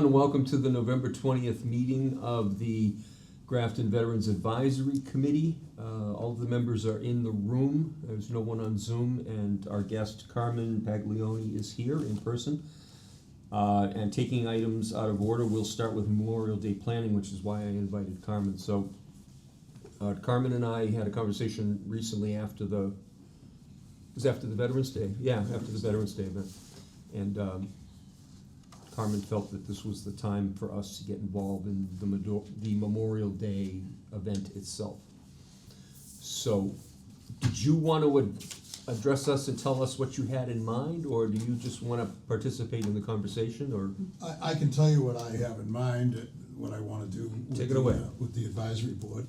everyone, and welcome to the November 20th meeting of the Grafton Veterans Advisory Committee. All of the members are in the room. There's no one on Zoom, and our guest Carmen Paglioni is here in person. And taking items out of order, we'll start with Memorial Day planning, which is why I invited Carmen. So Carmen and I had a conversation recently after the Veterans Day. Yeah, after the Veterans Day event. And Carmen felt that this was the time for us to get involved in the Memorial Day event itself. So, did you want to address us and tell us what you had in mind, or do you just want to participate in the conversation? Or I can tell you what I have in mind, what I want to do. Take it away. With the advisory board.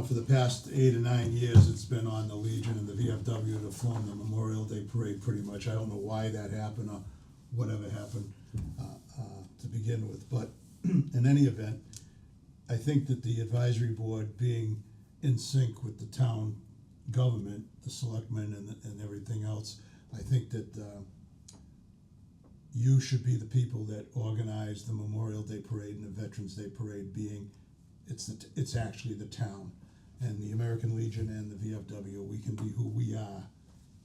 For the past 8 or 9 years, it's been on the Legion and the VFW to form the Memorial Day Parade pretty much. I don't know why that happened or whatever happened to begin with. But in any event, I think that the advisory board being in sync with the town government, the selectmen and everything else, I think that you should be the people that organize the Memorial Day Parade and the Veterans Day Parade, being it's actually the town. And the American Legion and the VFW, we can be who we are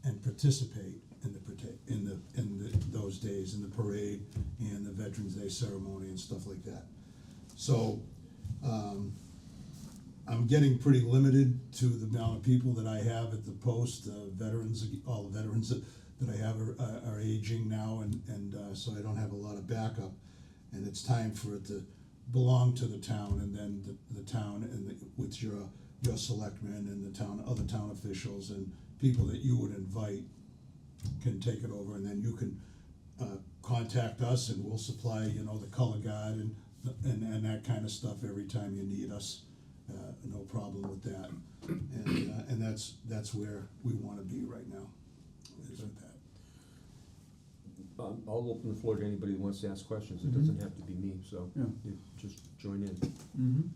and participate in those days, in the parade and the Veterans Day ceremony and stuff like that. So I'm getting pretty limited to the amount of people that I have at the post. Veterans, all the veterans that I have are aging now, and so I don't have a lot of backup. And it's time for it to belong to the town, and then the town and with your selectmen and the town, other town officials and people that you would invite can take it over, and then you can contact us, and we'll supply the color guard and that kind of stuff every time you need us. No problem with that, and that's where we want to be right now. Is with that. I'll open the floor to anybody who wants to ask questions. It doesn't have to be me, so you just join in.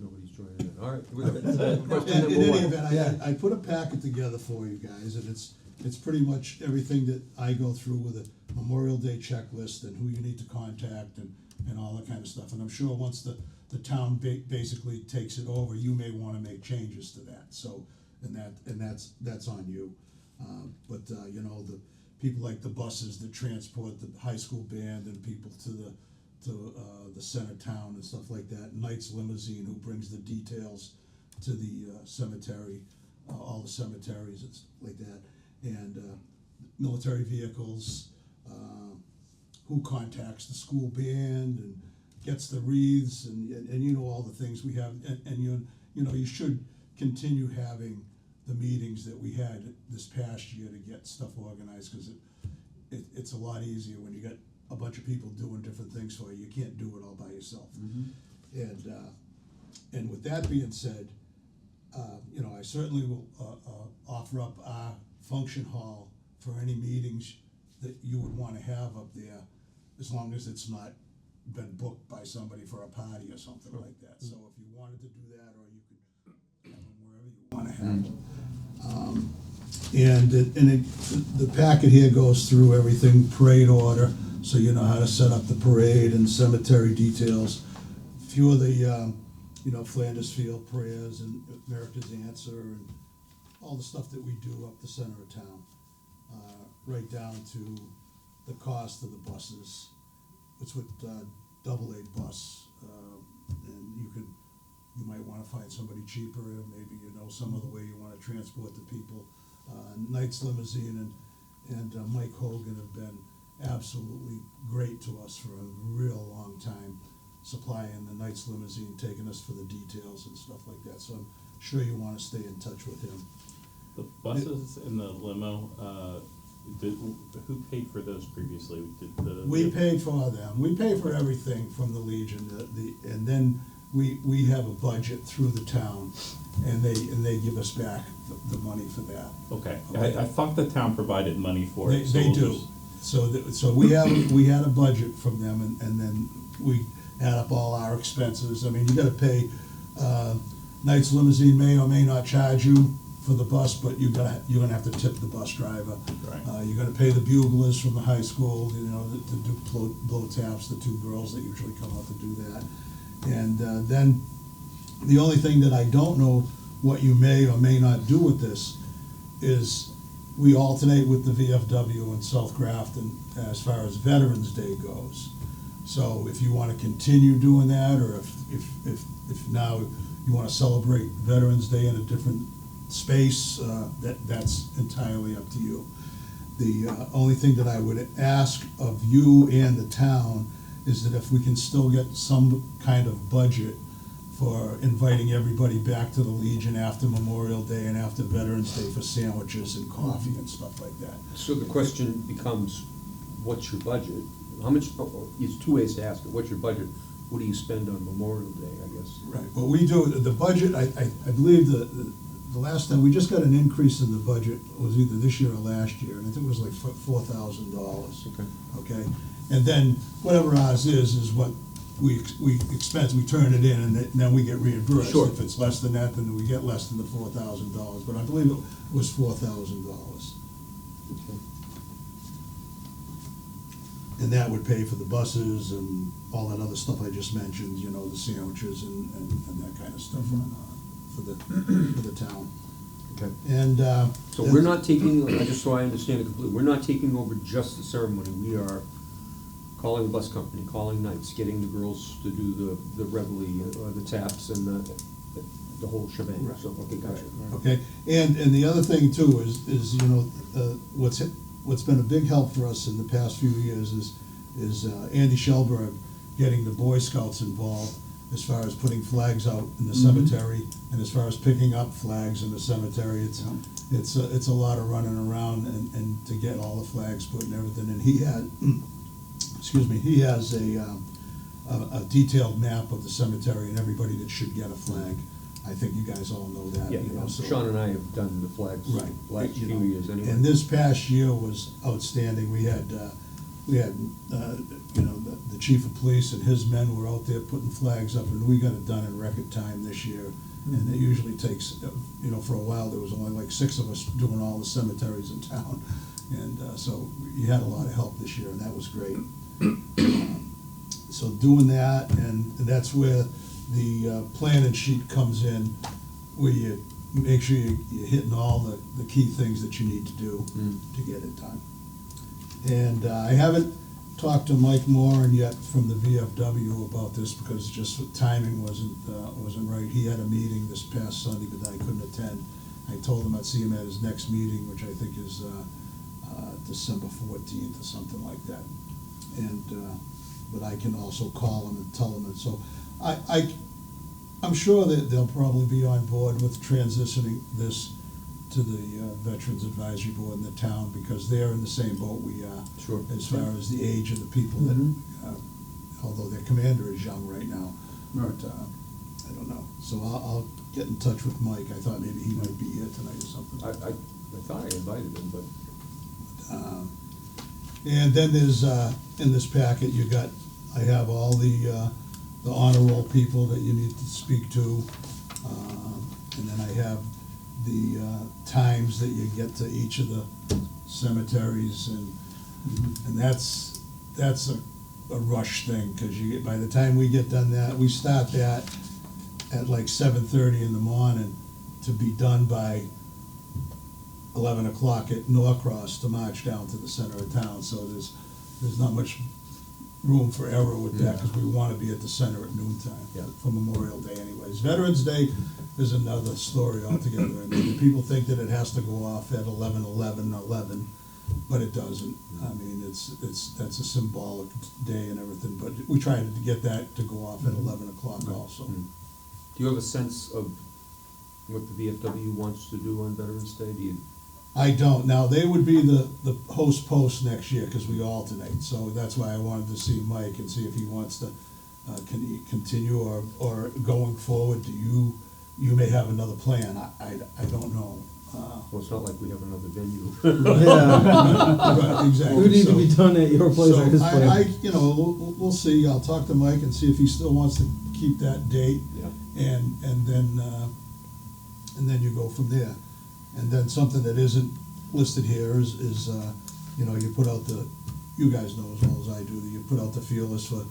Nobody's joining in. All right, question In number any one. event, I put a packet together for you guys, and it's pretty much everything that I go through with a Memorial Day checklist and who you need to contact and all that kind of stuff. And I'm sure once the town basically takes it over, you may want to make changes to that. So, and that's on you. But the people like the buses that transport the high school band and people to the center town and stuff like that. Knight's Limousine, who brings the details to the cemetery, all the cemeteries and stuff like that, and military vehicles, who contacts the school band and gets the wreaths and all the things we have, and you should continue having the meetings that we had this past year to get stuff organized, because it's a lot easier when you got a bunch of people doing different things for you. You can't do it all by yourself. And with that being said, I certainly will offer up our function hall for any meetings that you would want to have up there, as long as it's not been booked by somebody for a party or something like that. So if you wanted to do that, or you could have them wherever you want to have them. The packet here goes through everything, parade order, so you know how to set up the parade and cemetery details. A few of the, Flanders Field prayers and America's Answer and all the stuff that we do up the center of town, right down to the cost of the buses. It's with AA bus, and you might want to find somebody cheaper, maybe some other way you want to transport the people. Knight's Limousine and Mike Hogan have been absolutely great to us for a real long time, supplying the Knight's Limousine, taking us for the details and stuff like that. So I'm sure you want to stay in touch with him. The buses and the limo, who paid for those previously? We paid for them. We pay for everything from the Legion, and then we have a budget through the town, and they give us back the money for that. Okay. I thought the town provided money for it. They do. So we had a budget from them, and then we add up all our expenses. I mean, you got to pay. Knight's Limousine may or may not charge you for the bus, but you're gonna have to tip the bus driver. Right. You're gonna pay the buglers from the high school, you know, to do blow taps, the two girls that usually come out to do that. And then, the only thing that I don't know what you may or may not do with this is we alternate with the VFW in South Grafton as far as Veterans Day goes. So if you wanna continue doing that, or if now you wanna celebrate Veterans Day in a different space, that's entirely up to you. The only thing that I would ask of you and the town is that if we can still get some kind of budget for inviting everybody back to the Legion after Memorial Day and after Veterans Day for sandwiches and coffee and stuff like that. So the question becomes, what's your budget? How much, it's two ways to ask it, what's your budget? What do you spend on Memorial Day, I guess? Right, what we do, the budget, I believe the last time, we just got an increase in the budget, it was either this year or last year, and I think it was like $4,000. Okay. Okay, and then whatever ours is what we expense, we turn it in, and then we get reimbursed. Sure. If it's less than that, then we get less than the $4,000, but I believe it was $4,000. Okay. And that would pay for the buses and all that other stuff I just mentioned, you know, the sandwiches and that kind of stuff for the town. Okay. And, So we're not taking, just so I understand it completely, we're not taking over just the ceremony, we are calling the bus company, calling nights, getting the girls to do the reveille, the taps and the whole shebang, Right. so, okay, gotcha. okay, and the other thing too is, you know, what's been a big help for us in the past few years is Andy Shelberg getting the Boy Scouts involved as far as putting flags out in the cemetery, and as far as picking up flags in the cemetery. It's a lot of running around and to get all the flags put and everything, and he had, excuse me, he has a detailed map of the cemetery and everybody that should get a flag. I think you guys all know that, Yeah, you know, so. Sean and I have done the flags Right. last You few know, years anyway. And this past year was outstanding. We had, you know, the chief of police and his men were out there putting flags up, and we got it done in record time this year. And it usually takes, you know, for a while, there was only like 6 of us doing all the cemeteries in town. And, so you had a lot of help this year, and that was great. So doing that, and that's where the planning sheet comes in, where you make sure you're hitting all the key things that you need to do to get it done. And I haven't talked to Mike Moran yet from the VFW about this, because just timing wasn't right. He had a meeting this past Sunday, but I couldn't attend. I told him I'd see him at his next meeting, which I think is December 14th or something like that. And but I can also call him and tell him, and so I'm sure that they'll probably be on board with transitioning this to the Veterans Advisory Board in the town, because they're in the same boat we are. Sure. As far as the age of the people that, although their commander is young right now, but I don't know. So I'll get in touch with Mike. I thought maybe he might be here tonight or something. I thought I invited him, but. And then there's, in this packet, I have all the honor roll people that you need to speak to. And then I have the times that you get to each of the cemeteries, and that's a rush thing, because by the time we get done that, we start that at like 7:30 in the morning to be done by 11 o'clock at Norcross to march down to the center of town. So there's not much room for error with that, because we want to be at the center at noontime for Memorial Day anyways. Veterans Day is another story altogether. I mean, people think that it has to go off at 11, but it doesn't. I mean, that's a symbolic day and everything, but we try to get that to go off at 11 o'clock also. Do you have a sense of what the VFW wants to do on Veterans Day? Do you? I don't. Now, they would be the host post next year, because we alternate, so that's why I wanted to see Mike and see if he wants to, can he continue, or going forward, you may have another plan. I don't know. Well, it's not like we have another venue. Right, exactly. It would need to be done at your place So or his place. I you know, we'll see. I'll talk to Mike and see if he still wants to keep that date. Yeah. And then you go from there. And then something that isn't listed here is, you know, you put out you guys know as well as I do, that you put out the feelers for,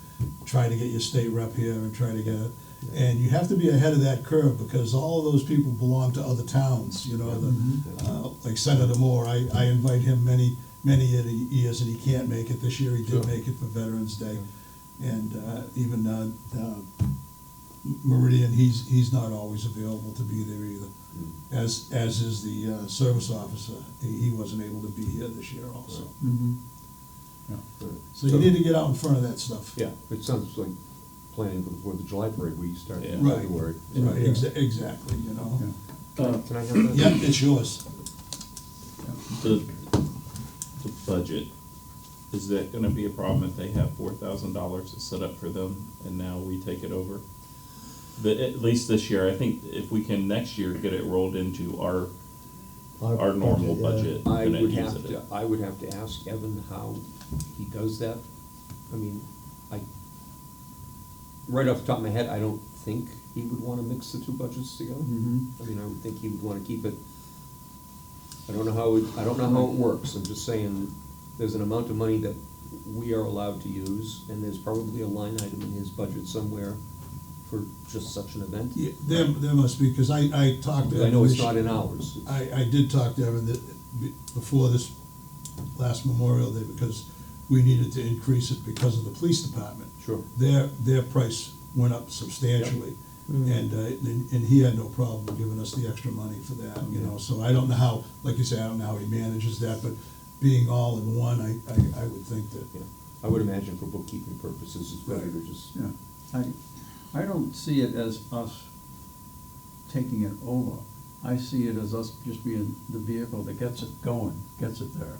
try to get your state rep here and try to get it. And you have to be ahead of that curve, because all of those people belong to other towns, you know, like Senator Moore, I invite him many years, and he can't make it. This year he did Sure. make it for Veterans Day. And even Meridian, he's not always available to be there either. As is the service officer, he wasn't able to be here this year also. So you need to get out in front of that stuff. Yeah, it sounds like planning for the Fourth of July parade, we start in Right. February. Right, exactly, you know. Can I have that? Yep, it's yours. The budget, is that gonna be a problem if they have $4,000 to set up for them and now we take it over? At least this year, I think if we can next year get it rolled into our normal budget, I then it would uses have it. to, I would have to ask Evan how he does that. I mean, right off the top of my head, I don't think he would wanna mix the two budgets together. I mean, I would think he would wanna keep it, I don't know how it works, I'm just saying, there's an amount of money that we are allowed to use, and there's probably a line item in his budget somewhere for just such an event. Yeah, there must be, because I talked to Because I Evan. know it's this- not in ours. I did talk to Evan before this last Memorial Day, because we needed to increase it because of the police department. Sure. Their price went up substantially, and he had no problem giving us the extra money for that, you know, so I don't know how, like you say, I don't know how he manages that, but being all in one, I would think that. Yeah, I would imagine for bookkeeping purposes, it's better to just. Yeah, I don't see it as us taking it over. I see it as us just being the vehicle that gets it going, gets it there.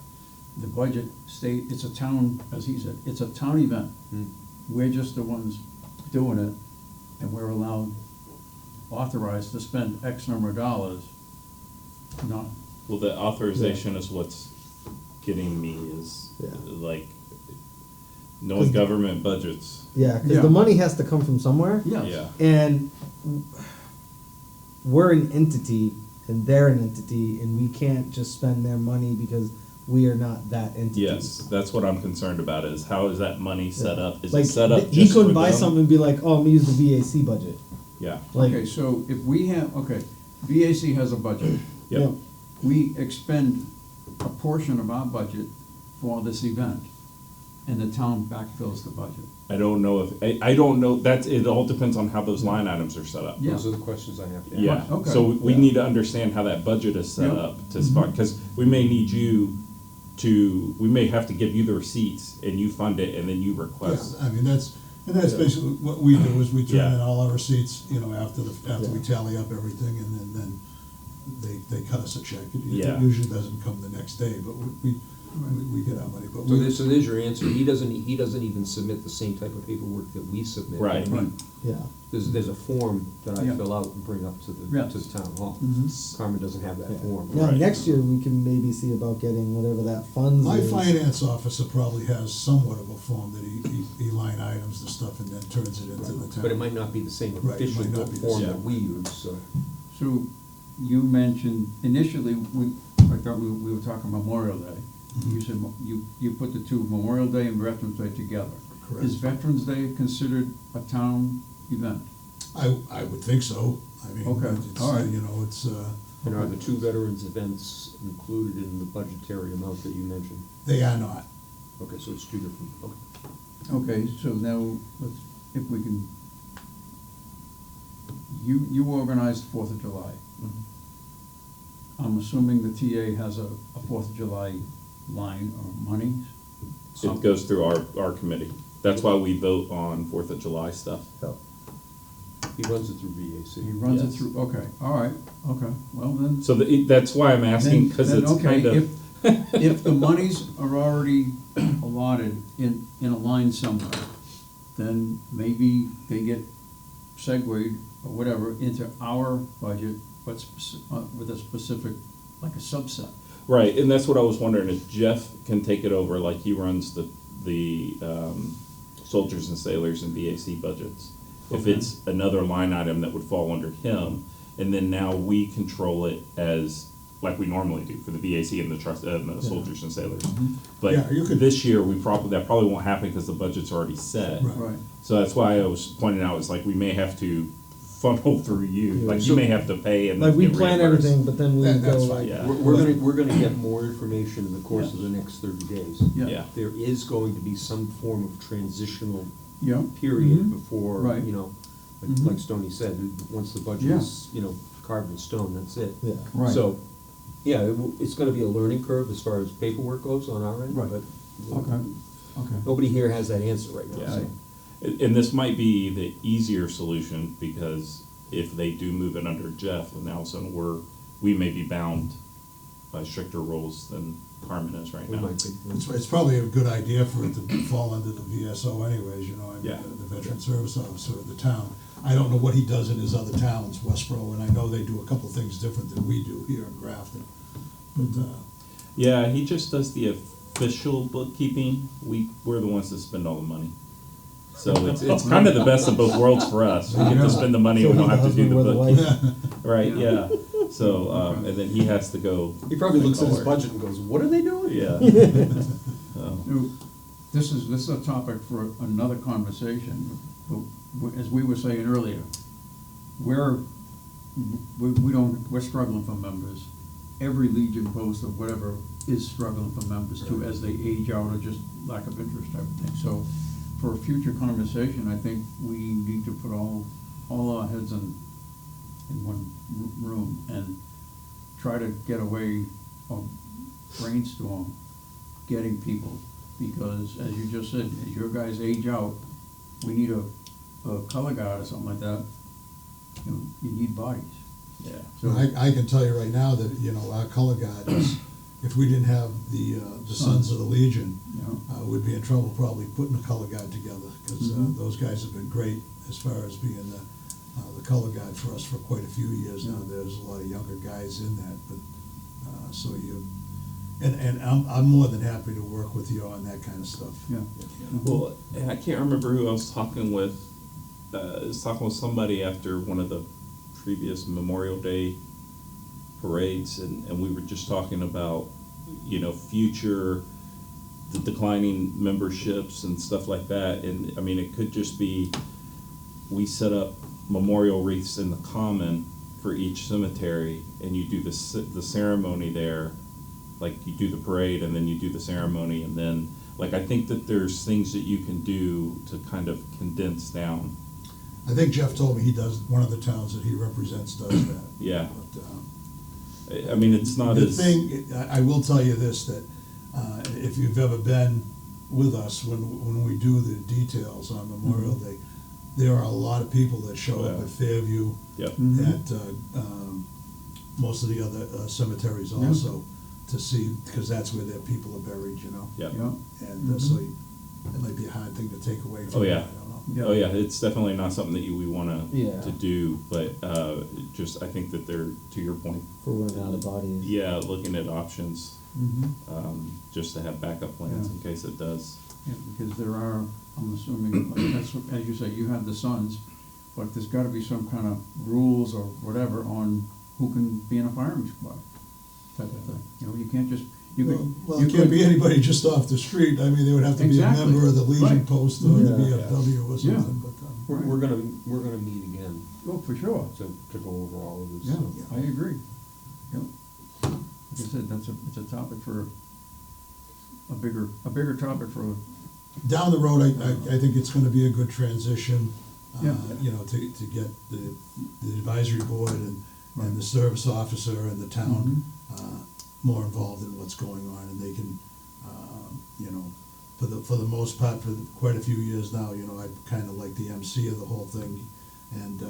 The budget it's a town, as he said, it's a town event. We're just the ones doing it, and we're authorized to spend X number of dollars, not, Well, the authorization is what's getting me is, Yeah. like, knowing government budgets, Yeah, because Yeah. the money has to come from somewhere, yes. yeah. and we're an entity, and they're an entity, and we can't just spend their money because we are not that entity. Yes, that's what I'm concerned about, is how is that money set up? Is Like, it set up he just for couldn't buy them? something and be like, "Oh, I'm gonna use the VAC budget." Yeah, Like, Okay, so if we have, VAC has a budget. yep. Yeah. We expend a portion of our budget for this event, and the town backfills the budget. I don't know I don't know, it all depends on how those line items are set up. Yeah. Those are the questions I have to ask. Yeah, Okay. so we Yeah. need to understand how that budget is set Yep. up to spot, cause we may need we may have to give you the receipts and you fund it and then you request. Yeah, I mean, that's basically what we do, is we turn Yeah. in all our receipts, you know, after we tally up everything, and then they cut us a check. Yeah. It usually doesn't come the next day, but we get our money, but So there's your answer, he doesn't even submit the same type of paperwork that we submit. Right. I mean, yeah, There's a form that I Yeah. fill out and bring up to Yeah. the town hall. Mhm. Carmen doesn't have that yeah. form. Now, Right. next year, we can maybe see about getting whatever that funds my is. finance officer probably has somewhat of a form that he line items the stuff and then turns it into the town. But it might not be the same Right, it official might not be the form same. that we use, so. So, you mentioned, initially, I thought we were talking Memorial Day. You said, you put the two, Memorial Day and Veterans Day together. Correct. Is Veterans Day considered a town event? I would think so, I mean, Okay, it's, all right. you know, it's, And are the two veterans events included in the budgetary amount that you mentioned? they are not. Okay, so it's two different, okay. Okay, so now, if we can, you organized Fourth of July. I'm assuming the TA has a Fourth of July line or money? It goes through our committee. That's why we vote on 4th of July stuff. He runs it through VAC. He runs it Yes. through, okay, all right, okay, well then. So that's why I'm asking, cause then, it's okay, kind of. If the monies are already allotted in a line somewhere, then maybe they get segued or whatever into our budget, but with a specific, like a subset. Right, and that's what I was wondering, if Jeff can take it over, like he runs the soldiers and sailors and VAC budgets. If Okay. it's another line item that would fall under him, and then now we control it as like we normally do for the VAC and the trust, and the soldiers and sailors. Mm-hmm. But Yeah, you could- this year, that probably won't happen because the budget's already set. Right. Right. So that's why I was pointing out, it's like we may have to funnel through you, Yeah. like So- you may have to pay and Like then we get plan reimbursed. everything, but then we That- go that's like. fine. Yeah. We're gonna get more information in the course of the next 30 days. Yeah. There is going to be some form of transitional Yeah. period Mhm. before, Right. you know, Mhm. like Stoney said, once the budget Yeah. is, you know, carved in stone, that's it. Yeah. Right. So, yeah, it's gonna be a learning curve as far as paperwork goes on our end, Right. but Okay. Okay. nobody here has that answer right now, Yeah. so. And this might be the easier solution, because if they do move it under Jeff, then all of a sudden we may be bound by stricter rules than Carmen is right We now. might be. It's probably a good idea for it to fall under the VSO anyways, you know, I mean, Yeah. the Veteran Service Officer of the town. I don't know what he does in his other towns, Westboro, and I know they do a couple things different than we do here in Grafton. But, Yeah, he just does the official bookkeeping, we're the ones that spend all the money. So it's kind of the best of both worlds for us, we get to spend the money, So we he don't have to husband do the with a bookkeeping. wife. Right, yeah, so, and then he has to go. He probably looks at his color. budget and goes, what are they doing? Yeah. So, Now, this is a topic for another conversation, but as we were saying earlier, we're struggling for members. Every Legion post or whatever is struggling for members too, as they age out or just lack of interest type of thing. So for a future conversation, I think we need to put all our heads in one room and try to get away or brainstorm getting people, because as you just said, as your guys age out, we need a color guard or something like that. You know, you need bodies. yeah. So, I can tell you right now that, you know, our color guard is, if we didn't have the Sons of the Legion, you know, we'd be in trouble probably putting a color guard together, because Mhm. those guys have been great as far as being the color guard for us for quite a few years now. Yeah. There's a lot of younger guys in that, but, so you, and I'm more than happy to work with you on that kind of stuff. yeah. Well, and I can't remember who I was talking with. I was talking with somebody after one of the previous Memorial Day parades, and we were just talking about, you know, the declining memberships and stuff like that. And I mean, it could just be, we set up memorial wreaths in the common for each cemetery, and you do the ceremony there, like you do the parade and then you do the ceremony, and then, like, I think that there's things that you can do to kind of condense down. I think Jeff told me he does, one of the towns that he represents does that. Yeah, But, I mean, it's not the as. thing, I will tell you this, that if you've ever been with us when we do the details on Memorial Day, there are a lot of people that show up Yeah. at Fairview, Yep. at most of the other cemeteries Yeah. also, to see, because that's where their people are buried, you know? Yep. Yeah, And so it might be a hard thing to take away from Oh, you, yeah. I don't know. yeah. Oh, yeah, it's definitely not something that we wanna, Yeah. to do, but, just, I think that they're, to your point, For running out of bodies. yeah, looking at options, Mhm. just to have backup plans Yeah. in case it does. Yeah, because there are, I'm assuming, like, that's, what- as you say, you have the sons, but there's gotta be some kind of rules or whatever on who can be in a firing squad type of thing. You know, you can't just, you could. Well, you it can't could- be anybody just off the street, I mean, they would have to be a Exactly. member of the Legion Right. Post or the Yeah. VFW or Yeah. something, but, We're gonna meet again Oh, for sure. to go over all of this. Yeah, so. I agree. Yep. Like I said, it's a topic for a bigger topic for, down the road, I think it's gonna be a good transition, Yeah. you know, to get the advisory board and the service officer and the town, more involved in what's going on, and they can, you know, for the most part, for quite a few years now, you know, I kinda like the MC of the whole thing, and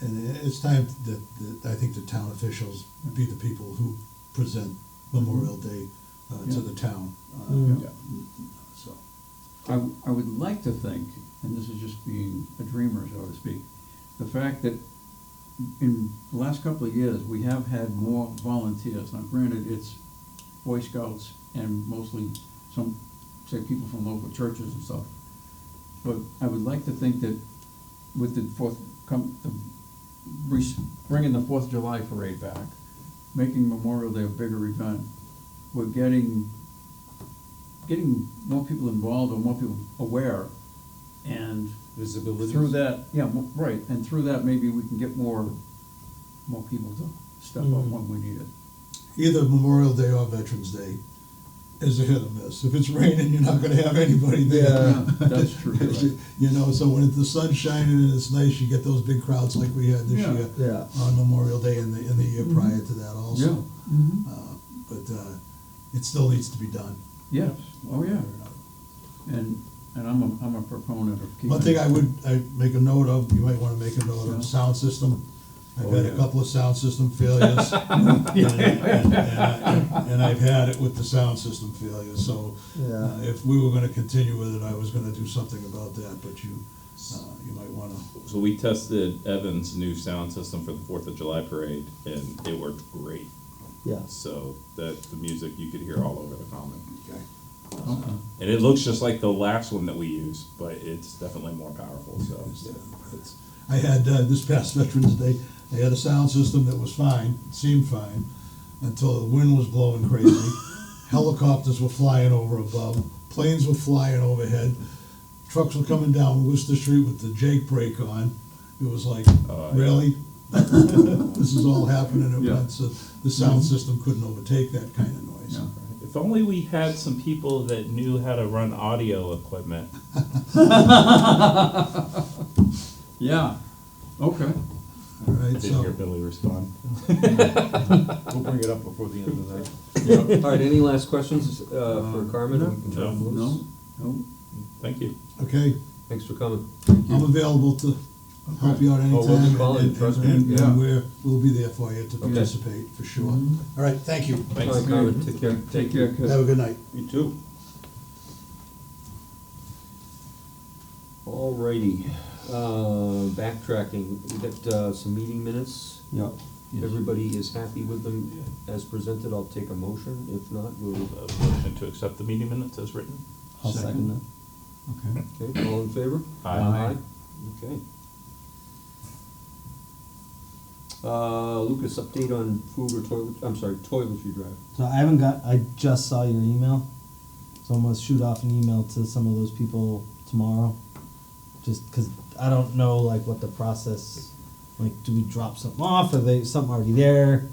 it's time that I think the town officials be the people who present Memorial Day, to Yeah. the town, Mm. so. I would like to think, and this is just being a dreamer, so to speak, the fact that in the last couple of years, we have had more volunteers. Now granted, it's Boy Scouts and mostly some, say, people from local churches and stuff. But I would like to think that with the bringing the 4th of July parade back, making Memorial Day a bigger event, we're getting more people involved or more people aware, and Visibility. through that, yeah, right, and through that, maybe we can get more people to step up when we need it. Either Memorial Day or Veterans Day is a hit or miss. If it's raining, you're not gonna have anybody there. Yeah. That's true, right. You know, so when the sun's shining and it's nice, you get those big crowds like we had this Yeah. year Yeah. on Memorial Day and the year prior to that also. Mhm. But it still needs to be done. Yes, oh, yeah, and I'm a proponent of keeping. One thing I'd make a note of, you might wanna make a note Yeah. of, sound system. I've Oh, had a yeah. couple of sound system failures. And I've had it with the sound system failures, so Yeah. if we were gonna continue with it, I was gonna do something about that, but you might wanna. So we tested Evan's new sound system for the 4th of July parade, and it worked great. Yeah. So that the music you could hear all over the common. Okay. Okay. And it looks just like the last one that we used, but it's definitely more powerful, so. I had, this past Veterans Day, I had a sound system that was fine, seemed fine, until the wind was blowing crazy. Helicopters were flying over above, planes were flying overhead, trucks were coming down Worcester Street with the Jake brake on. It was like, Oh, really? This is all happening at Yeah. once, so the sound system couldn't overtake that kind of noise. Yeah. If only we had some people that knew how to run audio equipment. Yeah, okay. All right, I didn't hear so, Billy respond. We'll bring it up before the end of the night. All right, any last questions, for Carmen? no. We can turn them loose. No, Thank you. okay, Thanks for coming. I'm available to help you out Oh, we'll be anytime, calling, and trust me. and Yeah. we'll be there for you to Okay. participate, for sure. Mhm. All right, thank you. All Thanks. right, Carmen, take care. Take care, kid. Have a good night. You too. Alrighty, backtracking, we got, some meeting minutes. Yeah. Yes. Everybody is happy with them as presented, I'll take a motion, if not, we'll, Motion to accept the meeting minutes as written? I'll Second. second that. Okay. okay, all in favor? Aye. Okay. Lucas, update on food or toiletry drive. So I just saw your email, so I'm gonna shoot off an email to some of those people tomorrow. Just cause I don't know like what the process, like do we drop something off, are they, something already there?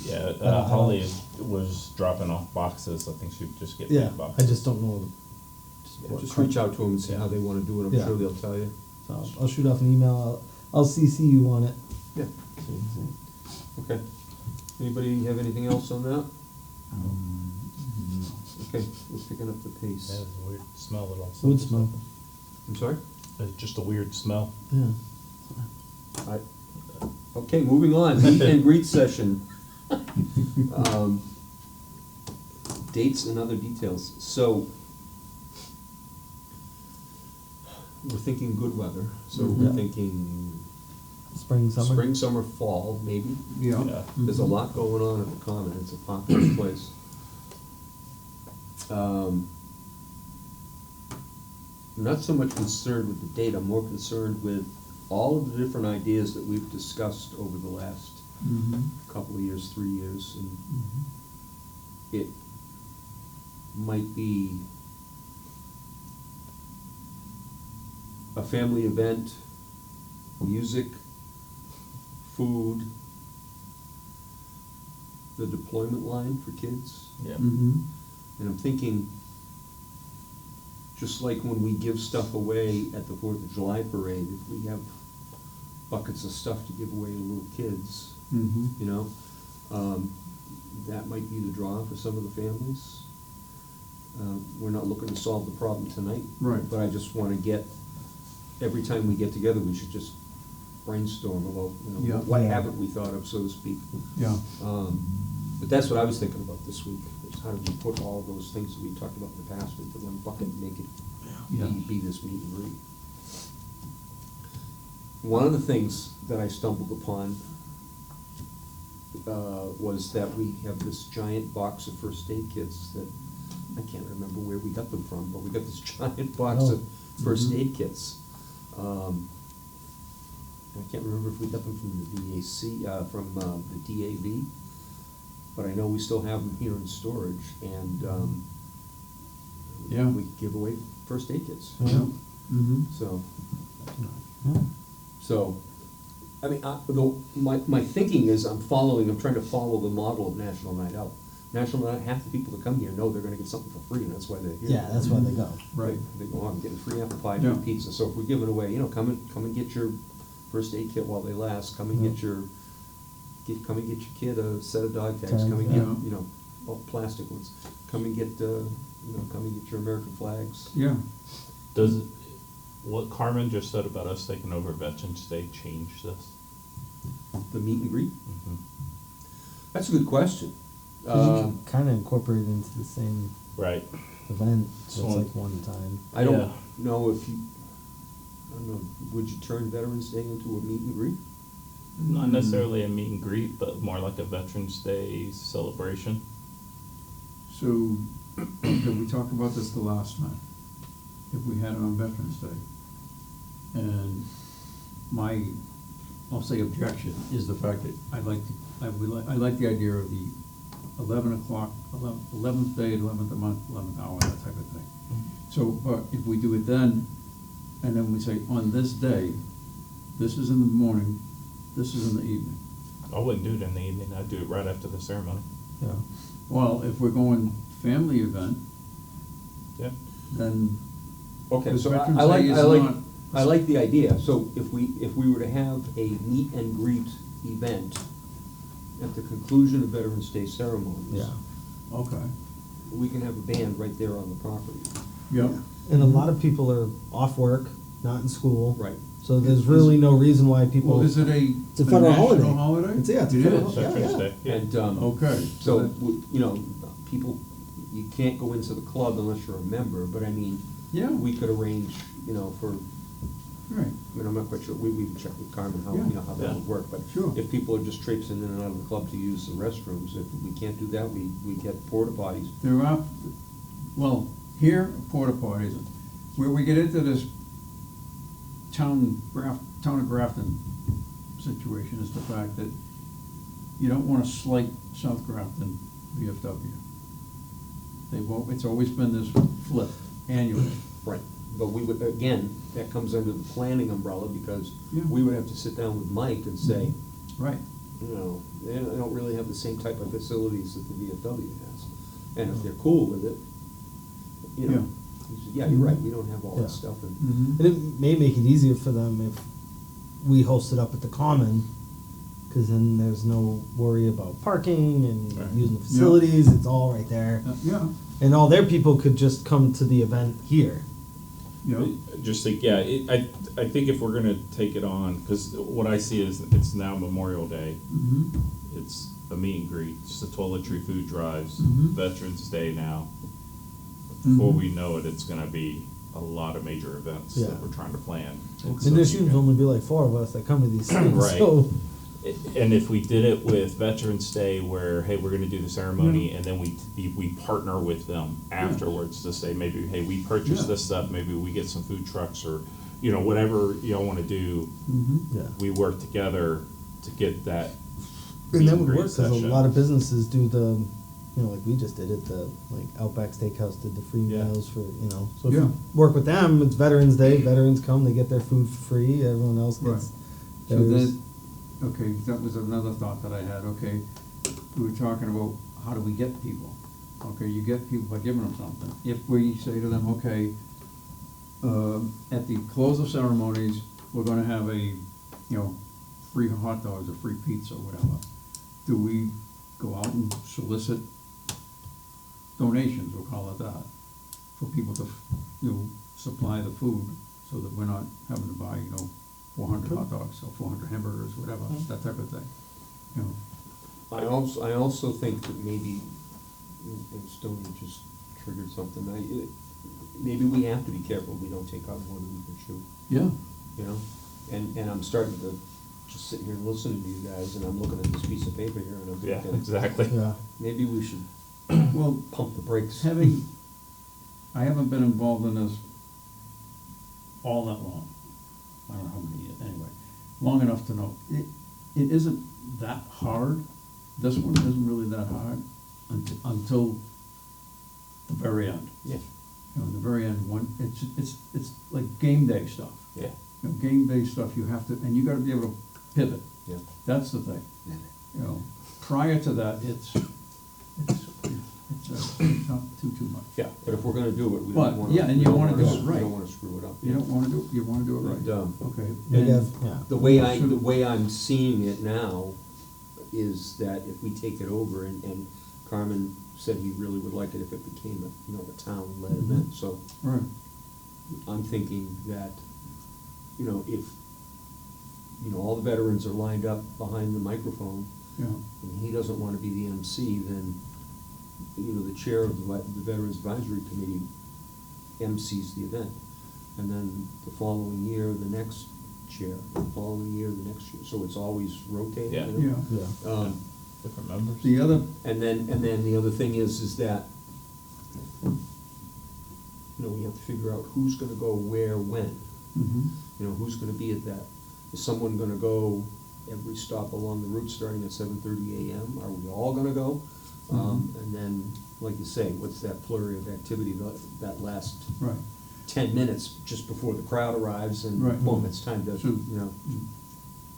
Yeah, I don't- Holly was dropping off boxes, I think she'd just get Yeah, big boxes. I just don't know. Yeah, just reach out to them and see how they wanna do it, I'm Yeah. sure they'll tell you. So I'll shoot off an email, I'll CC you on it. Yeah. Okay. Anybody have anything else on that? No. Okay, we're picking up the pace. That is a weird smell that all. Wood smell, I'm sorry? It's just a weird smell. yeah. Okay, moving on, meet and greet session. Dates and other details, so we're thinking good weather, so we're Yeah. thinking Spring, summer. spring, summer, fall, maybe. Yeah. Yeah. There's a lot going on at the Common, it's a popular place. I'm not so much concerned with the date, I'm more concerned with all of the different ideas that we've discussed over the last Mm-hmm. couple of years, 3 years, and it might be a family event, music, food, the deployment line for kids. Yeah. Mm-hmm. And I'm thinking, just like when we give stuff away at the 4th of July parade, if we have buckets of stuff to give away to little kids, Mm-hmm. you know, that might be the draw for some of the families. We're not looking to solve the problem tonight. Right. But I just wanna get, every time we get together, we should just brainstorm about, you know, Yeah. what Yeah. haven't we thought of, so to speak. Yeah. But that's what I was thinking about this week, is how do we put all those things that we talked about in the past into one bucket and make it Yeah. be this meet and greet. One of the things that I stumbled upon was that we have this giant box of first aid kits that, I can't remember where we got them from, but we got this giant box Oh. of first aid kits. And I can't remember if we got them from the DAC, from the DAV, but I know we still have them here in storage, and, Yeah. we give away first aid kits, Yeah. Mm-hmm. so. Yeah. So, I mean, my thinking is I'm trying to follow the model of National Night Out. National Night, half the people that come here know they're gonna get something for free, and that's why they're here. Yeah, that's why they go. Right. They go, oh, I'm getting free apple pie, Yeah. free pizza, so if we're giving away, come and get your first aid kit while they last, come and Yeah. come and get your kid a set of dog tags, Tags, come and get, yeah. all plastic ones, come and get, come and get your American flags. Yeah. Does, what Carmen just said about us taking over Veterans Day change this? The meet and greet, Mhm. that's a good question. 'Cause you can kind of incorporate it into the same Right. event, so So- it's like one time. I don't Yeah. know if you, I don't know, would you turn Veterans Day into a meet and greet? Not necessarily a meet and greet, but more like a Veterans Day celebration. So, did we talk about this the last time? If we had it on Veterans Day? And my, I'll say objection is the fact that I like the idea of the 11th day, 11th a month, 11th hour, that type of thing. So, but if we do it then, and then we say, on this day, this is in the morning, this is in the evening. I wouldn't do it in the evening, I'd do it right after the ceremony. Yeah. Well, if we're going family event, Yeah. then, Okay, because so Veterans I like, Day is I like, not. I like the idea, so if we were to have a meet and greet event at the conclusion of Veterans Day ceremonies. Yeah. Okay, We can have a band right there on the property. yep. And a lot of people are off work, not in school. Right. So there's really no reason why people. Well, is it It's a federal holiday. national holiday? It's a It federal is? holiday. Veterans yeah. Day, yeah. And, Okay. so, that- people, you can't go into the club unless you're a member, but I mean, Yeah, we could arrange, for, right, I mean, I'm not quite sure, we can check with Carmen how, Yeah. how that would work, but Sure. if people are just traipsing in and out of the club to use the restrooms, if we can't do that, we get porta potties. there are, well, here, porta potties, where we get into this town of Grafton situation is the fact that you don't wanna slight South Grafton VFW. It's always been this flip annually. Right, but we would, again, that comes under the planning umbrella, because Yeah. we would have to sit down with Mike and say, Right, they don't really have the same type of facilities that the VFW has. And if they're cool with it, he said, yeah, you're right, we don't have all Yeah. that stuff, and, mm-hmm, And it may make it easier for them if we host it up at the Common, because then there's no worry about parking and Right. using the facilities. It's all right there, yeah, and all their people could just come to the event here. yeah, Just think, yeah, I think if we're gonna take it on, cause what I see is it's now Memorial Day, mm-hmm, it's a meet and greet, it's the toiletry food drives, Mhm. Veterans Day now. Before Mhm. we know it, it's gonna be a lot of major events Yeah. that we're trying to plan. Okay. And there seems to only be like 4 of us that come to these things. Right. So And if we did it with Veterans Day where, hey, we're gonna do the ceremony, and then we partner with them afterwards to say, maybe, hey, we purchased Yeah. this stuff, maybe we get some food trucks, or, whatever y'all wanna do, mm-hmm, yeah, we work together to get that. and meet that would greet work because a session. lot of businesses do the, like we just did it. The like Outback Steakhouse did the free Yeah. meals for So if Yeah. you work with them, it's Veterans Day. Veterans come, they get their food for free. Everyone else right. gets. So theirs. then, okay, that was another thought that I had, okay, we were talking about how do we get people? Okay, you get people by giving them something. If we say to them, okay, at the close of ceremonies, we're gonna have a, free hot dogs or free pizza or whatever. Do we go out and solicit donations, we'll call it that, for people to, supply the food so that we're not having to buy, 400 hot dogs or 400 hamburgers, whatever, that type of thing, I also think that maybe, and Stoney just triggered something, maybe we have to be careful we don't take on more than we can chew, Yeah, And I'm starting to just sit here and listen to you guys, and I'm looking at this piece of paper here, and I'm Yeah, thinking, exactly. Yeah. maybe we should well, pump the brakes. I haven't been involved in this all that long. I don't know how many years, anyway, long enough to know, it isn't that hard this one isn't really that hard until the very end. Yeah. You know, the very end, it's like game day stuff. Yeah. You know, game day stuff, you have to, and you gotta be able to pivot. Yeah. That's the thing. You know, prior to that, it's not too much. Yeah, but if we're gonna do it, we But, don't wanna. yeah, and we you don't wanna do it We right. don't wanna screw it up. You don't wanna do, you wanna do it right. And, Okay. We and- have, yeah. The way I'm seeing it now is that if we take it over, and Carmen said he really would like it if it became a town-led Mhm. event, so Right, I'm thinking that, if, all the veterans are lined up behind the microphone, yeah, and he doesn't wanna be the MC, then, the chair of the Veterans Advisory Committee MCs the event. And then the following year, the next chair, the following year, the next year, so it's always rotating, Yeah. you know? yeah. Different members? The other, And then the other thing is that, we have to figure out who's gonna go where, when. mhm, Who's gonna be at that? Is someone gonna go every stop along the route starting at 7:30 AM? Are we all gonna go? And then, like you say, what's that flurry of activity, that last right. 10 minutes just before the crowd arrives and Right. boom, it's time to, So-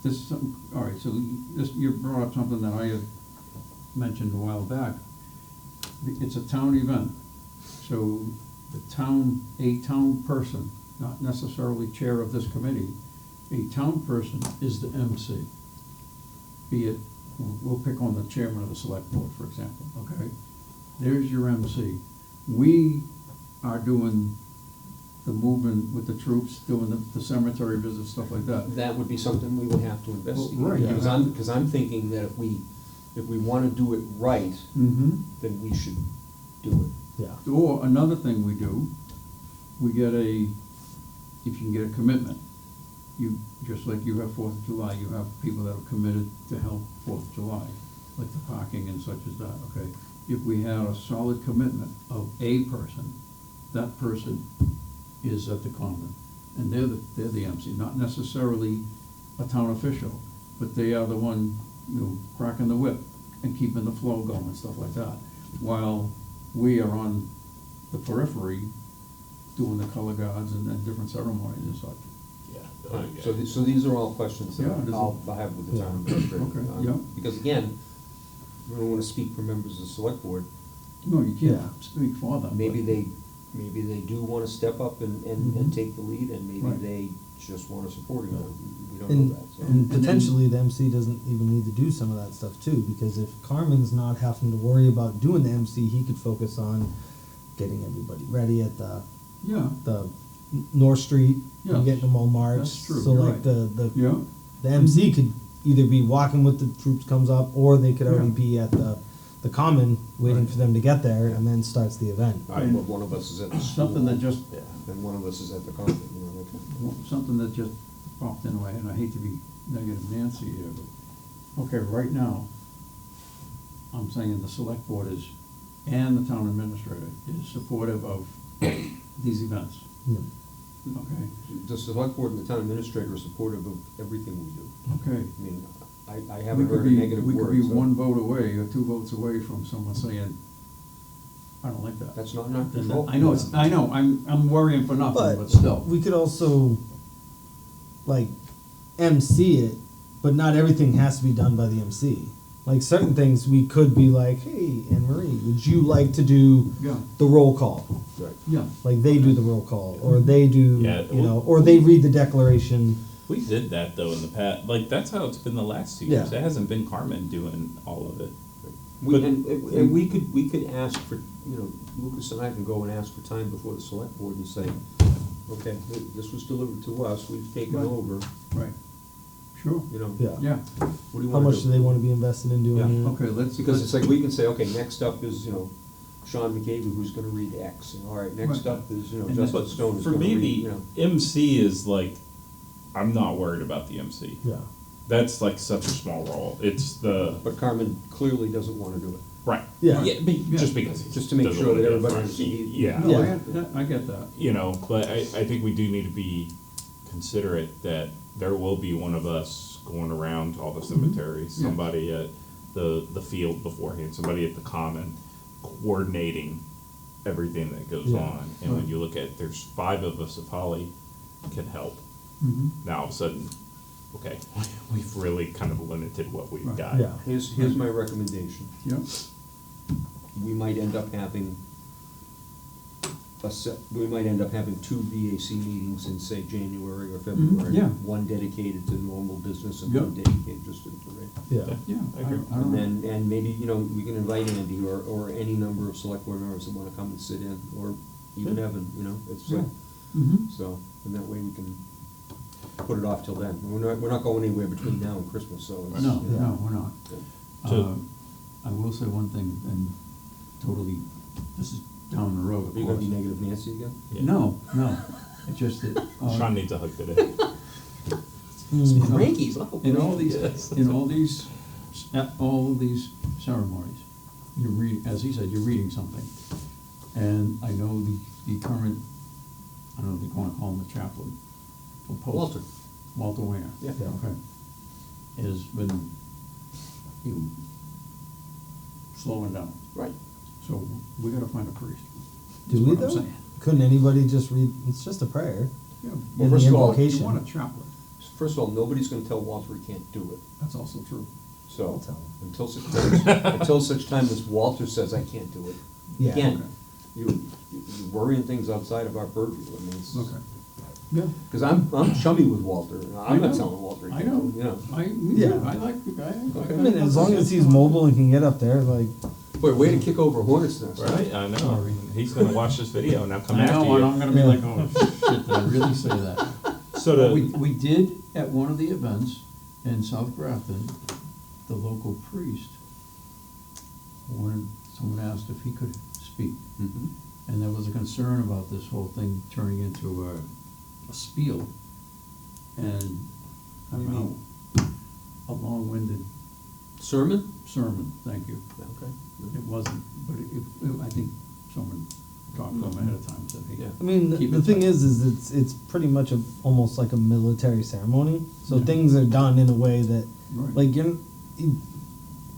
This is something, all right, so this, you brought up something that I had mentioned a while back. It's a town event, so a town person, not necessarily chair of this committee, a town person is the MC. Be it, we'll pick on the chairman of the select board, for example, okay? There's your MC. We are doing the movement with the troops, doing the cemetery visits, stuff like that. that would be something we would have to investigate. right, Because yeah. I'm thinking that if we wanna do it right, Mm-hmm. then we should do it. Yeah. Or another thing we do, we get if you can get a commitment, just like you have Fourth of July, you have people that are committed to help Fourth of July, like the parking and such as that, okay? If we had a solid commitment of a person, that person is at the common, and they're the MC, not necessarily a town official, but they are the one, cracking the whip and keeping the flow going, stuff like that. While we are on the periphery, doing the color guards and different ceremonies and such. Yeah. Alright, so these are all questions that Yeah, it is. I'll have with the town administrator. Okay, yeah. Because again, I don't wanna speak for members of the select board, No, you can't Yeah. speak for them. maybe but- they do wanna step up and Mhm. take the lead, and maybe Right. they just wanna support it, we don't And, know that, so. and then- potentially the MC doesn't even need to do some of that stuff too, because if Carmen's not having to worry about doing the MC, he could focus on getting everybody ready at the Yeah, North Street Yeah. and getting them all marched. That's true, So you're like right. the yeah, MC could either be walking with the troops comes up, or they could already Yeah. be at the common waiting Right. for them to get there, and then starts the event. Alright, well, one of us is at the school. something that just, Yeah, and one of us is at the convent, that kind of. something that just popped into my head, and I hate to be negative Nancy here, but, okay, right now, I'm saying the select board is, and the town administrator is supportive of these events, Yeah. okay? The select board and the town administrator are supportive of everything we do. Okay. I mean, I We haven't could heard a be, negative word. we could be so one vote away or 2 votes away from someone saying, I don't like that. That's not in our Then control. I know, I'm worrying for nothing, but But still. we could also like MC it, but not everything has to be done by the MC. Like certain things we could be like, hey, Anne Marie, would you like to do Yeah, the roll call? Right. yeah, Like they do the roll call, or they do, Yeah, or they read the declaration. We did that though in the past, like, that's how it's been the last 2 Yeah. years, it hasn't been Carmen doing all of it. We, But- and we could ask for, Lucas and I can go and ask for time before the select board and say, okay, this was delivered to us, we've taken Right. over, right, sure, Yeah. yeah, what do you How wanna much do they want to be invested in doing Yeah. it? okay, let's. Because it's like, we can say, okay, next up is, Sean McCabe, who's gonna read X, and all right, next Right. up is, And Justin But Stone is for gonna me, read, the MC is like, I'm not worried about the MC. Yeah. That's like such a small role, it's the, But Carmen clearly doesn't wanna do it. right. Yeah. Just because. he Just to make doesn't sure wanna that be everybody upfront. understands. Yeah. No, Yeah. I get that, But I think we do need to be considerate that there will be one of us going around all the cemeteries, Yeah. somebody at the field beforehand, somebody at the common coordinating everything that goes Yeah. on. And when Right. you look at, there's 5 of us, if Holly can help, Mhm. now all of a sudden, okay, we've really kind of limited what we've Right. got. Yeah. Here's my recommendation. Yep, We might end up having we might end up having 2 VAC meetings in, say, January or February. yeah. One dedicated to normal business and Yep. one dedicated just to the parade. Yeah. yeah. I agree. I don't And know. then, and maybe, you know, we can invite Andy or any number of select board members that wanna come and sit in, or even Yeah. Evan, you know, it's, Yeah. Mhm. so, and that way we can put it off till then. We're not going anywhere between now and Christmas, so it's. No, you know, no, we're not. yeah. So- I will say one thing, and totally, this is down the road, of Are you gonna course. be negative Nancy again? Yeah. No, it's just that, Sean needs a hug today. Mm. Crankies, oh. in all these, Yes. in all these, all of these ceremonies, you're reading, as he said, you're reading something. And I know the current, I don't know if you wanna call him the chaplain, for post. Walter Winger. Yeah. Yeah. Okay. Has been, slowing down, Right. so we gotta find a priest. Do is we what I'm though? saying. Couldn't anybody just read, it's just a prayer. Yeah. Well, In first the of all, invocation. You want a chaplain, First of all, nobody's gonna tell Walter he can't do it, that's also true. so, I'll tell him. until such time as Walter says, I can't do it. Yeah. Again, Okay. you're worrying things outside of our purview, I mean, it's. Okay. Yeah. Cause I'm chummy with Walter, I'm I not know. telling Walter he I can't know. do it, you know. Yeah. I like the guy. Okay. I mean, as long as he's mobile and can get up there, like, Boy, way to kick over a hornet's nest. Right, I know, he's gonna watch this video and now come I after know, and I'm you. gonna be Yeah. like, oh, shit, did I really say that? So Well, we to, did, at one of the events in South Grafton, the local priest someone asked if he could speak. Mhm. And there was a concern about this whole thing turning into a spiel. And I don't know, a long-winded Sermon? sermon, thank you. Okay. It wasn't, but I think someone talked to him ahead of time, said, hey. Yeah. I mean, Keep the it thing tight. is it's pretty much almost like a military ceremony. So Yeah. things are done in a way that, Right. like,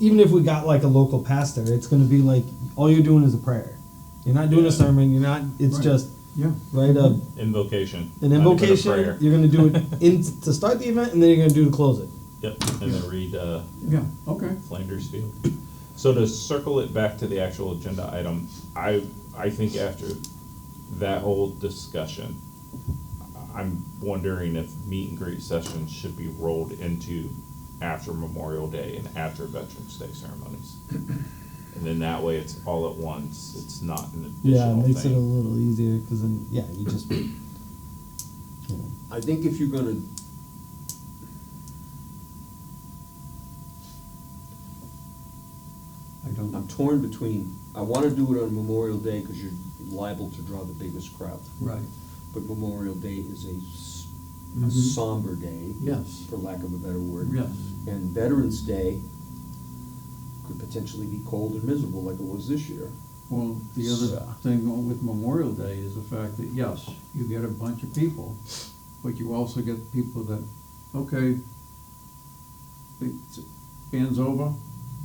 even if we got like a local pastor, it's gonna be like, all you're doing is a prayer. You're not doing a Yeah. sermon, you're not, it's Right. just, Yeah. right, invocation. an not even a invocation, prayer. you're gonna do it to start the event, and then you're gonna do to close it. Yep, and then read, Yeah, okay. Flanders Field. So to circle it back to the actual agenda item, I think after that whole discussion, I'm wondering if meet and greet sessions should be rolled into after Memorial Day and after Veterans Day ceremonies. And then that way it's all at once, it's not an Yeah, additional it makes it a thing. little easier, cause then, yeah, you just, you know. I think if you're gonna. I'm torn between, I wanna do it on Memorial Day, cause you're liable to draw the biggest crowd. Right. But Memorial Day is a Mhm. somber day. Yes. For lack of a better word. Yes. And Veterans Day could potentially be cold and miserable like it was this year. Well, the other Yeah. thing with Memorial Day is the fact that, yes, you get a bunch of people, but you also get people that, okay, band's over,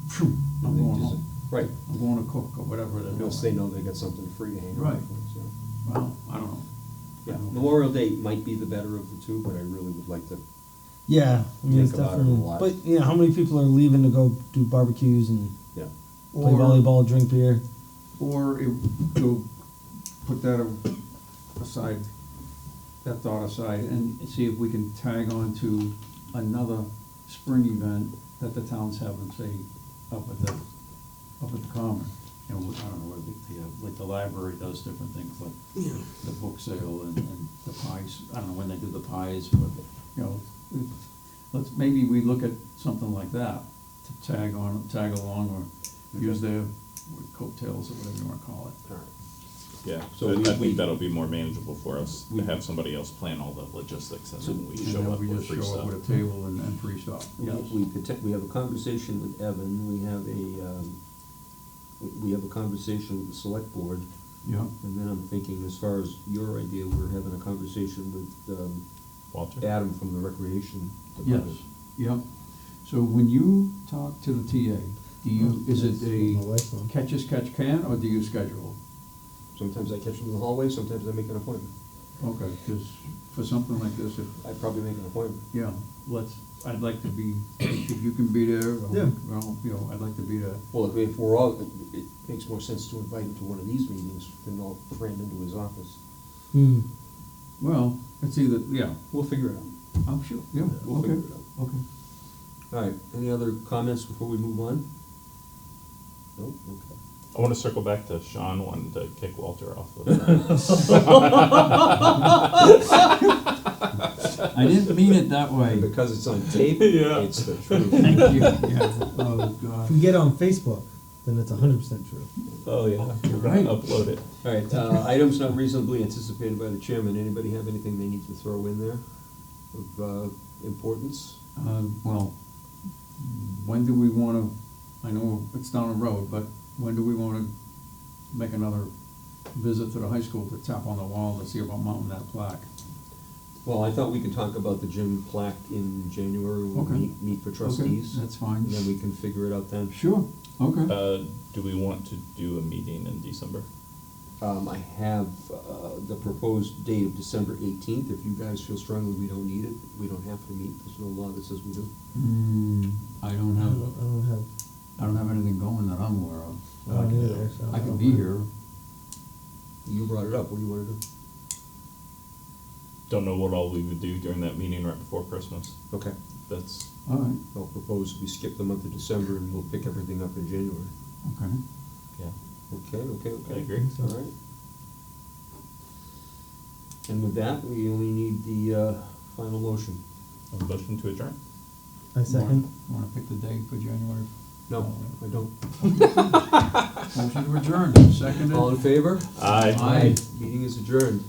phew, I'm And they going just- home, Right, I'm going to cook, or whatever they're doing. unless they know they got something free to hang around Right. for, so. Well, I don't know. Yeah, Memorial Day might be the better of the two, but I really would like to. Yeah, I mean, it's Think about it a definitely, lot. but, you know, how many people are leaving to go do barbecues and Yeah. play volleyball, drink beer? Or to put that aside, that thought aside, and see if we can tag on to another spring event that the town's having, say, up at the common. You know, I don't know, whether they have, like, the library does different things, like the book sale and the pies, I don't know when they do the pies, but, you know, let's, maybe we look at something like that to tag along, or use their coattails, or whatever you wanna call it. Alright. Yeah, So so we- I we- think that'll be more manageable for us, we- to have somebody else plan all the logistics, and then we And show then up we with just free show stuff. up with a table and free stuff, yes. We have a conversation with Evan, we have we have a conversation with the select board, Yeah, and then I'm thinking, as far as your idea, we're having a conversation with, Walter? Adam from the recreation yes, department. yep. So when you talk to the TA, do you, is it My a wife's on. catch as catch can, or do you schedule? Sometimes I catch them in the hallway, sometimes I make an appointment. Okay, because for something like this, if, I probably make an appointment. yeah, I'd like to be, if you can be there, Yeah. well, you know, I'd like to be there. Well, if we're all, it makes more sense to invite him to one of these meetings than all cram into his office. Hmm. Well, it's either, yeah, we'll figure it out. I'm sure, yeah, We'll okay, figure it out. okay. All right, any other comments before we move on? No, okay. I wanna circle back to Sean wanting to kick Walter off of. I didn't mean it that And way. because it's on tape, Yeah. it's the truth. Thank you, yeah, oh, If God. we get on Facebook, then it's 100% true. Oh, yeah, you're Right. gonna upload it. All right, items not reasonably anticipated by the chairman. Anybody have anything they need to throw in there of importance? Well, when do we wanna, I know it's down the road, but when do we wanna make another visit to the high school to tap on the wall to see about mounting that plaque? Well, I thought we could talk about the gym plaque in January when we Okay. meet for Okay, trustees. that's fine. And then we can figure it out then. Sure, okay. Do we want to do a meeting in December? I have, the proposed date of December 18th. If you guys feel strongly we don't need it, we don't have to meet. There's no law that says we do. I I don't have, don't have. anything going that I'm aware of. I don't either. So I don't can be mind. here. You brought it up. What do you want to do? Don't know what all we would do during that meeting right before Christmas. Okay. That's, All right, I'll propose we skip the month of December and we'll pick everything up in January. okay. yeah, Okay. I agree. All right. And with that, we only need the final motion. a motion to adjourn. I second. Wanna pick the date for January? No, I don't. Motion to adjourn, seconded. All in favor? Aye. Aye. Meeting is adjourned.